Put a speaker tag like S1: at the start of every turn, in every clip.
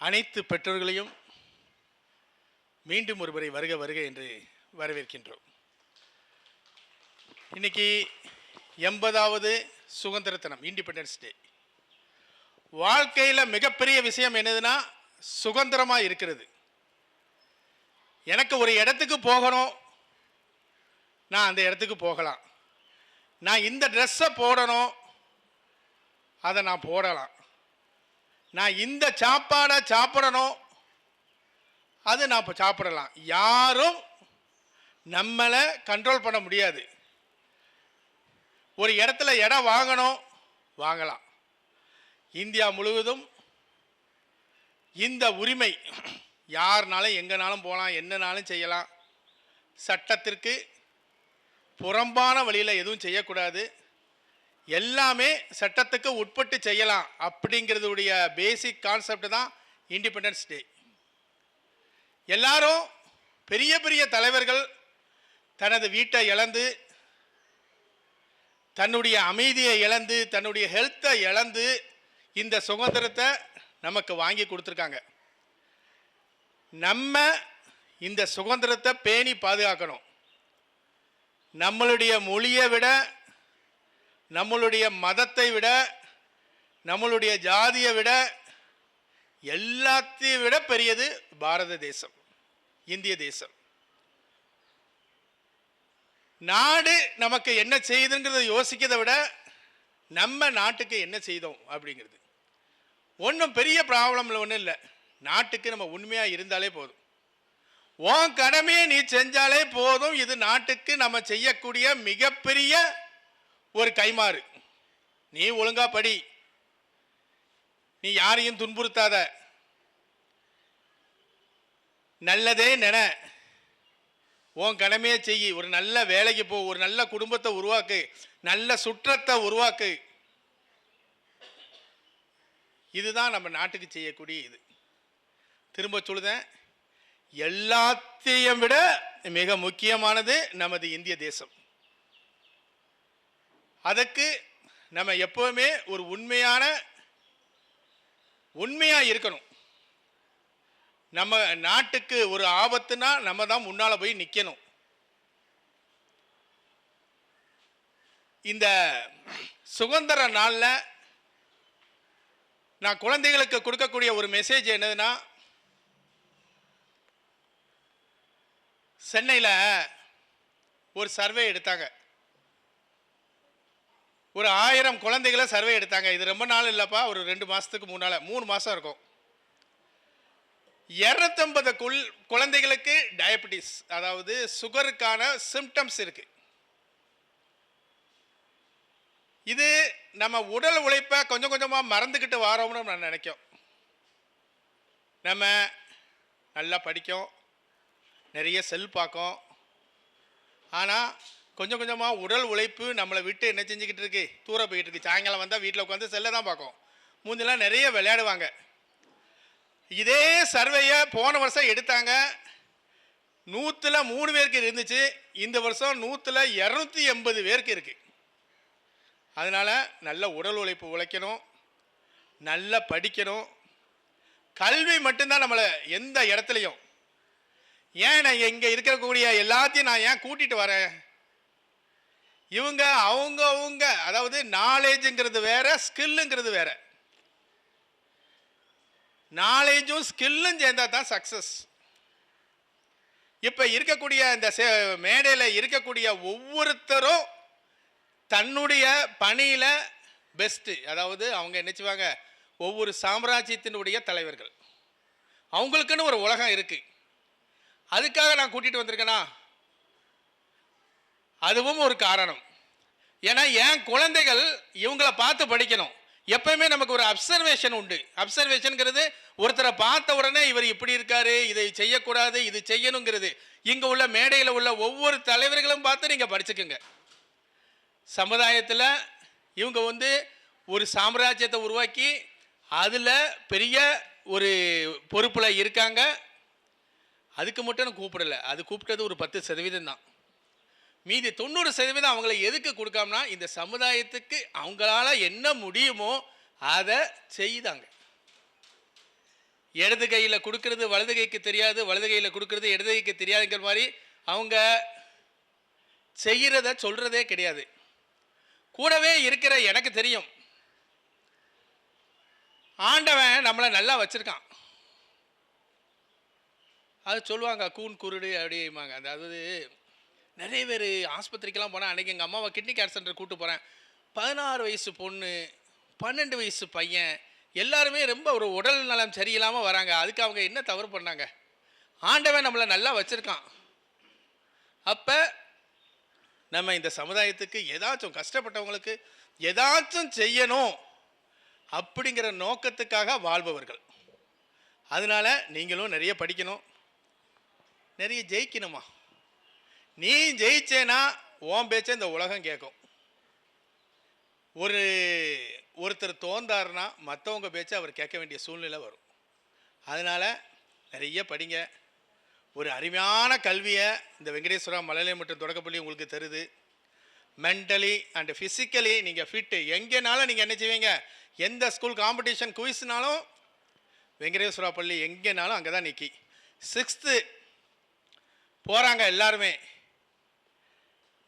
S1: அனைத்து பெற்றோர்களையும் மீண்டும் ஒருமுறை வருக வருக என்று வரவேற்கின்றோம். இன்னைக்கு 80வது சுதந்திர தினம், இண்டிபெண்டன்ஸ் டே. வாழ்க்கையில் மிகப்பெரிய விஷயம் என்னதுன்னா சுதந்திரமாக இருக்கிறது. எனக்கு ஒரு இடத்துக்கு போகணும், நான் அந்த இடத்துக்கு போகலாம். நான் இந்த ட்ரெஸ்ஸை போடணும், அதை நான் போடலாம். நான் இந்த சாப்பாடை சாப்பிடணும், அது நான் இப்போ சாப்பிடலாம். யாரும் நம்மளை கண்ட்ரோல் பண்ண முடியாது. ஒரு இடத்துல இடம் வாங்கணும், வாங்கலாம். இந்தியா முழுவதும் இந்த உரிமை யாருனாலும் எங்கேனாலும் போகலாம், என்னனாலும் செய்யலாம். சட்டத்திற்கு புறம்பான வழியில் எதுவும் செய்யக்கூடாது. எல்லாமே சட்டத்துக்கு உட்பட்டு செய்யலாம் அப்படிங்கிறதுடைய பேசிக் கான்செப்ட் தான் இண்டிபெண்டன்ஸ் டே. எல்லாரும் பெரிய பெரிய தலைவர்கள் தனது வீட்டை இழந்து, தன்னுடைய அமைதியை இழந்து, தன்னுடைய ஹெல்த்தை இழந்து இந்த சுதந்திரத்தை நமக்கு வாங்கி கொடுத்துருக்காங்க. நம்ம இந்த சுதந்திரத்தை பேணி பாதுகாக்கணும். நம்மளுடைய மொழியை விட, நம்மளுடைய மதத்தை விட, நம்மளுடைய ஜாதியை விட, எல்லாத்தையும் விட பெரியது பாரத தேசம், இந்திய தேசம். நாடு நமக்கு என்ன செய்யுதுங்கிறத யோசிக்கிறதை விட நம்ம நாட்டுக்கு என்ன செய்தோம் அப்படிங்கிறது ஒன்றும் பெரிய ப்ராப்ளம்ல ஒன்றும் இல்லை. நாட்டுக்கு நம்ம உண்மையாக இருந்தாலே போதும். உன் கடமையை நீ செஞ்சாலே போதும். இது நாட்டுக்கு நம்ம செய்யக்கூடிய மிகப்பெரிய ஒரு கைமாறு. நீ ஒழுங்கா படி, நீ யாரையும் துன்புறுத்தாத, நல்லதே நினை, உன் கடமையை செய்யி, ஒரு நல்ல வேலைக்கு போ, ஒரு நல்ல குடும்பத்தை உருவாக்கு, நல்ல சுற்றத்தை உருவாக்கு. இதுதான் நம்ம நாட்டுக்கு செய்யக்கூடிய இது. திரும்ப சொல்லுதேன், எல்லாத்தையும் விட மிக முக்கியமானது நமது இந்திய தேசம். அதுக்கு நம்ம எப்பவுமே ஒரு உண்மையா இருக்கணும். நம்ம நாட்டுக்கு ஒரு ஆபத்துனா நம்ம தான் முன்னால போய் நிற்கணும். இந்த சுதந்திர நாளில் நான் குழந்தைகளுக்கு கொடுக்கக்கூடிய ஒரு மெசேஜ் என்னதுன்னா, சென்னையில் ஒரு சர்வே எடுத்தாங்க. ஒரு 1000 குழந்தைகளை சர்வே எடுத்தாங்க. இது ரொம்ப நாள் இல்லைப்பா, ஒரு 2 மாதத்துக்கு முன்னால், 3 மாதம் இருக்கும். 250 குழந்தைகளுக்கு டயபெட்டிஸ், அதாவது சுகருக்கான சிம்டம்ஸ் இருக்கு. இது நம்ம உடல் உழைப்பை கொஞ்சம் கொஞ்சமாக மறந்துக்கிட்டு வரோம்னு நான் நினைக்கிறோம். நம்ம நல்லா படிக்கும், நிறைய செல் பார்க்கும், ஆனால் கொஞ்சம் கொஞ்சமாக உடல் உழைப்பு நம்மளை விட்டு என்ன செஞ்சுக்கிட்டு இருக்கு, தூர போயிட்டு இருக்கு. சாயங்காலம் வந்தால் வீட்டில் உட்காந்து செல்லை தான் பார்க்கும். முன்னெல்லாம் நிறைய விளையாடுவாங்க. இதே சர்வேயை போன வருஷம் எடுத்தாங்க. 100ல் 3 பேருக்கு இருந்துச்சு. இந்த வருஷம் 100ல் 280 பேருக்கு இருக்கு. அதனால் நல்ல உடல் உழைப்பு உழைக்கணும், நல்லா படிக்கணும். கல்வி மட்டும்தான் நம்மளை எந்த இடத்துலையும். ஏன் நான் இங்கே இருக்கக்கூடிய எல்லாத்தையும் நான் ஏன் கூட்டிகிட்டு வரேன்? அவங்க அதாவது நாலேஜுங்கிறது வேற, ஸ்கில்லுங்கிறது வேற. நாலேஜும் ஸ்கில்லும் சேர்ந்தா தான் சக்சஸ். இப்போ இருக்கக்கூடிய இந்த மேடையில் இருக்கக்கூடிய ஒவ்வொருத்தரும் தன்னுடைய பணியில் பெஸ்ட்டு. அதாவது அவங்க என்ன செய்வாங்க, ஒவ்வொரு சாம்ராஜ்யத்தினுடைய தலைவர்கள். அவங்களுக்குன்னு ஒரு உலகம் இருக்குது. அதுக்காக நான் கூட்டிகிட்டு வந்திருக்கேனா, அதுவும் ஒரு காரணம். ஏன்னா என் குழந்தைகள் இவங்கள பார்த்து படிக்கணும். எப்பயுமே நமக்கு ஒரு அப்சர்வேஷன் உண்டு. அப்சர்வேஷனுங்கிறது ஒருத்தரை பார்த்த உடனே இவர் இப்படி இருக்காரு, இதை செய்யக்கூடாது, இது செய்யணுங்கிறது. இங்கே உள்ள மேடையில் உள்ள ஒவ்வொரு தலைவர்களும் பார்த்து நீங்கள் படிச்சுக்குங்க. சமுதாயத்தில் இவங்க ஒரு சாம்ராஜ்யத்தை உருவாக்கி அதில் பெரிய ஒரு பொறுப்பில் இருக்காங்க. அதுக்கு மட்டும் கூப்பிடலை, அது கூப்பிட்டது ஒரு 10% தான். மீதி 90% அவங்கள எதுக்கு கொடுக்காமனா, இந்த சமுதாயத்துக்கு அவங்களால என்ன முடியுமோ அதை செய்தாங்க. இடது கையில் கொடுக்கறது வலது கைக்கு தெரியாது, வலது கையில் கொடுக்கறது இடது கைக்கு தெரியாதுங்கிற மாதிரி அவங்க செய்கிறத சொல்கிறதே கிடையாது. கூடவே இருக்கிற எனக்கு தெரியும், ஆண்டவன் நம்மளை நல்லா வச்சுருக்கான். அது சொல்லுவாங்க கூன் குருடு அப்படிம்பாங்க. அதாவது நிறைய பேர் ஆஸ்பத்திரிக்கெல்லாம் போனால், அன்றைக்கி எங்கள் அம்மாவை கிட்னி கேர் சென்டர் கூப்பிட்டு போகிறேன். 16 வயசு பொண்ணு, 12 வயசு பையன், எல்லாருமே ரொம்ப ஒரு உடல் நலம் சரியில்லாமல் வராங்க. அதுக்கு அவங்க என்ன தவறு பண்ணாங்க? ஆண்டவன் நம்மளை நல்லா வச்சுருக்கான். அப்போ நம்ம இந்த சமுதாயத்துக்கு ஏதாச்சும் கஷ்டப்பட்டவங்களுக்கு ஏதாச்சும் செய்யணும் அப்படிங்கிற நோக்கத்துக்காக வாழ்பவர்கள். அதனால் நீங்களும் நிறைய படிக்கணும், நிறைய ஜெயிக்கணுமா. நீ ஜெயிச்சேன்னா உன் பேச்ச இந்த உலகம் கேட்கும். ஒருத்தர் தோந்தாருன்னா மற்றவங்க பேச்ச அவர் கேட்க வேண்டிய சூழ்நிலை வரும். அதனால் நிறைய படிங்க. ஒரு அருமையான கல்வியை இந்த வெங்கடேஸ்வரா மழலை மற்றும் தொடக்கப்பள்ளி உங்களுக்கு தருது. மென்டலி அண்ட் ஃபிசிக்கலி நீங்கள் ஃபிட்டு. எங்கேனாலும் நீங்கள் என்ன செய்வீங்க, எந்த ஸ்கூல் காம்படிஷன் குயிஸ்னாலும் வெங்கடேஸ்வரா பள்ளி எங்கேனாலும் அங்கே தான் நிற்கி. 6th போகிறாங்க எல்லாருமே.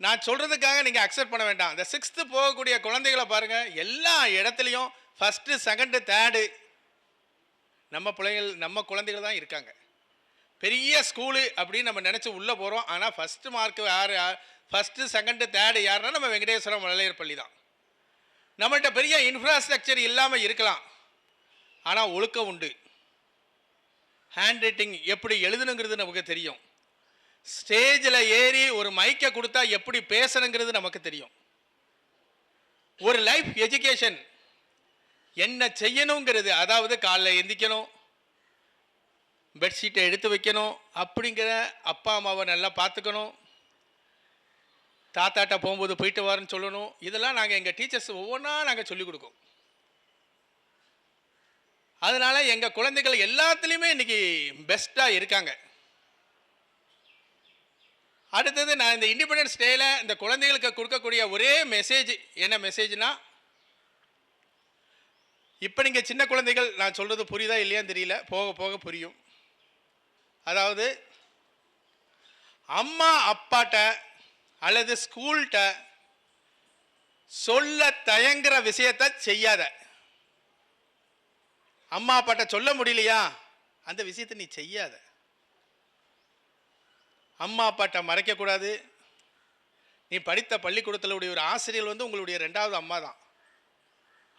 S1: நான் சொல்கிறதுக்காக நீங்கள் அக்செப்ட் பண்ண வேண்டாம். இந்த 6th போகக்கூடிய குழந்தைகளை பாருங்கள், எல்லா இடத்துலையும் 1st 2nd 3rd நம்ம குழந்தைகள் தான் இருக்காங்க. பெரிய ஸ்கூலு அப்படின்னு நம்ம நினச்சி உள்ளே போகிறோம். ஆனால் ஃபஸ்ட்டு மார்க் யார், 1st 2nd 3rd யாருன்னா நம்ம வெங்கடேஸ்வரம் மழலையர் பள்ளி தான். நம்மள்கிட்ட பெரிய இன்ஃப்ராஸ்ட்ரக்சர் இல்லாமல் இருக்கலாம், ஆனால் ஒழுக்கம் உண்டு. ஹேண்ட் ரைட்டிங் எப்படி எழுதணுங்கிறது நமக்கு தெரியும். ஸ்டேஜில் ஏறி ஒரு மைக்கை கொடுத்தா எப்படி பேசணுங்கிறது நமக்கு தெரியும். ஒரு லைஃப் எஜுகேஷன் என்ன செய்யணுங்கிறது, அதாவது காலைல எந்திக்கணும், பெட்ஷீட்டை எடுத்து வைக்கணும், அப்படிங்கிற அப்பா அம்மாவை நல்லா பார்த்துக்கணும், தாத்தாட்ட போகும்போது போயிட்டு வாருன்னு சொல்லணும். இதெல்லாம் நாங்கள் எங்கள் டீச்சர்ஸ் ஒவ்வொன்றா நாங்கள் சொல்லிக் கொடுக்கோம். அதனால் எங்கள் குழந்தைகள் எல்லாத்துலேயுமே இன்றைக்கி பெஸ்ட்டாக இருக்காங்க. அடுத்தது நான் இந்த இண்டிபெண்டன்ஸ் டேயில் இந்த குழந்தைகளுக்கு கொடுக்கக்கூடிய ஒரே மெசேஜ் என்ன மெசேஜ்னா, இப்போ நீங்கள் சின்ன குழந்தைகள், நான் சொல்கிறது புரியுதா இல்லையான்னு தெரியல, போக போக புரியும். அதாவது அம்மா அப்பாட்ட அல்லது ஸ்கூல்கிட்ட சொல்ல தயங்குற விஷயத்தை செய்யாத. அம்மா அப்பாட்ட சொல்ல முடியலையா, அந்த விஷயத்தை நீ செய்யாத. அம்மா அப்பாட்ட மறைக்கக்கூடாது. நீ படித்த பள்ளிக்கூடத்தில் உடைய ஒரு ஆசிரியர் வந்து உங்களுடைய 2வது அம்மா தான்.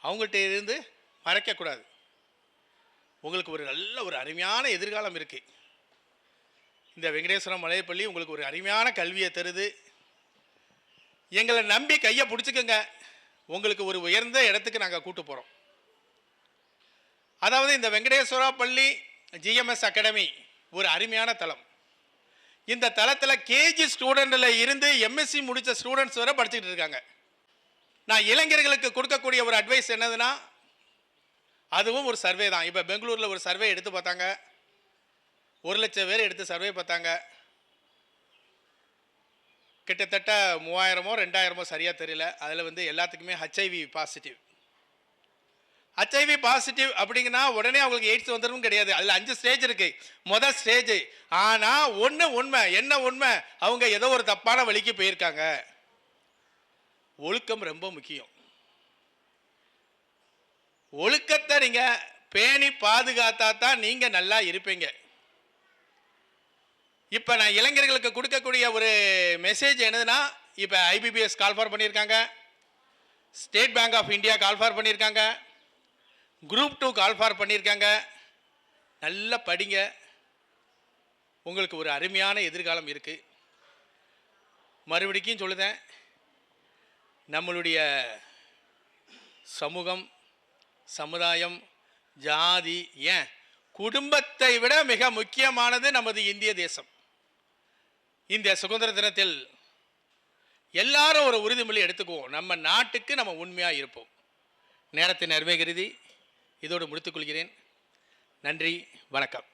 S1: அவங்கள்ட்ட இருந்து மறைக்கக்கூடாது. உங்களுக்கு ஒரு நல்ல ஒரு அருமையான எதிர்காலம் இருக்குது. இந்த வெங்கடேஸ்வரம் மலையப்பள்ளி உங்களுக்கு ஒரு அருமையான கல்வியை தருது. எங்களை நம்பி கையை பிடிச்சிக்கோங்க. உங்களுக்கு ஒரு உயர்ந்த இடத்துக்கு நாங்கள் கூட்டு போகிறோம். அதாவது இந்த வெங்கடேஸ்வரா பள்ளி ஜிஎம்எஸ் அகாடமி ஒரு அருமையான தளம். இந்த தளத்தில் கேஜி ஸ்டூடெண்ட்டில் இருந்து எம்எஸ்சி முடித்த ஸ்டூடெண்ட்ஸ் வரை படிச்சுக்கிட்டு இருக்காங்க. நான் இளைஞர்களுக்கு கொடுக்கக்கூடிய ஒரு அட்வைஸ் என்னதுன்னா, அதுவும் ஒரு சர்வே தான். இப்போ பெங்களூரில் ஒரு சர்வே எடுத்து பார்த்தாங்க, 1,00,000 பேர் எடுத்து சர்வே பார்த்தாங்க. கிட்டத்தட்ட 3000மோ 2000மோ சரியாக தெரியல. அதில் வந்து எல்லாத்துக்குமே ஹெச்ஐவி பாசிட்டிவ். ஹெச்ஐவி பாசிட்டிவ் அப்படிங்கன்னா உடனே அவங்களுக்கு எய்ட்ஸ் வந்துடும் கிடையாது. அதில் 5 ஸ்டேஜ் இருக்குது. முதல் ஸ்டேஜ். ஆனால் உண்மை என்ன உண்மை, அவங்க ஏதோ ஒரு தப்பான வழிக்கு போயிருக்காங்க. ஒழுக்கம் ரொம்ப முக்கியம். ஒழுக்கத்தை நீங்கள் பேணி பாதுகாத்தா தான் நீங்கள் நல்லா இருப்பீங்க. இப்போ நான் இளைஞர்களுக்கு கொடுக்கக்கூடிய ஒரு மெசேஜ் என்னதுன்னா, இப்போ ஐபிபிஎஸ் கால்ஃபார் பண்ணியிருக்காங்க, State Bank of India call for பண்ணியிருக்காங்க, குரூப் 2 கால்ஃபார் பண்ணியிருக்காங்க. நல்லா படிங்க, உங்களுக்கு ஒரு அருமையான எதிர்காலம் இருக்குது. மறுபடிக்கும் சொல்லுதேன், நம்மளுடைய சமூகம், சமுதாயம், ஜாதி, ஏன் குடும்பத்தை விட மிக முக்கியமானது நமது இந்திய தேசம். இந்த சுதந்திர தினத்தில் எல்லாரும் ஒரு உறுதிமொழி எடுத்துக்குவோம், நம்ம நாட்டுக்கு நம்ம உண்மையாக இருப்போம். நேரத்தின் அருமை கருதி இதோடு முடித்துக்கொள்கிறேன். நன்றி, வணக்கம்.